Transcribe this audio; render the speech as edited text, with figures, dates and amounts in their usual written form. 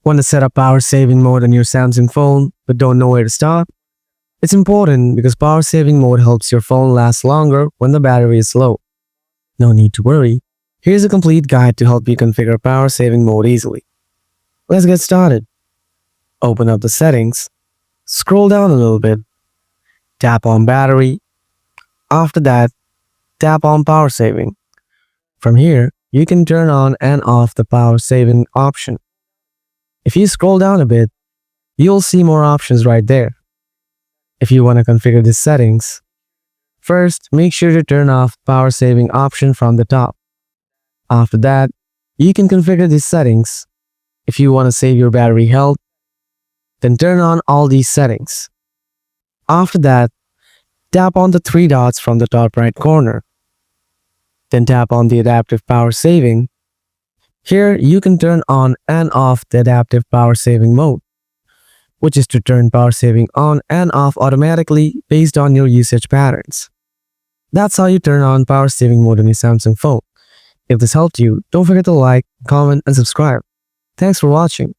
Want to set up power saving mode on your Samsung phone but don't know where to start? It's important because power saving mode helps your phone last longer when the battery is low. No need to worry. Here's a complete guide to help you configure power saving mode easily. Let's get started. Open up the settings, scroll down a little bit, tap on battery. After that, tap on power saving. From here, you can turn on and off the power saving option. If you scroll down a bit, you'll see more options right there. If you want to configure these settings, first make sure to turn off power saving option from the top. After that, you can configure these settings. If you want to save your battery health, then turn on all these settings. After that, tap on the three dots from the top right corner. Then tap on the adaptive power saving. Here, you can turn on and off the adaptive power saving mode, which is to turn power saving on and off automatically based on your usage patterns. That's how you turn on power saving mode on your Samsung phone. If this helped you, don't forget to like, comment, and subscribe. Thanks for watching.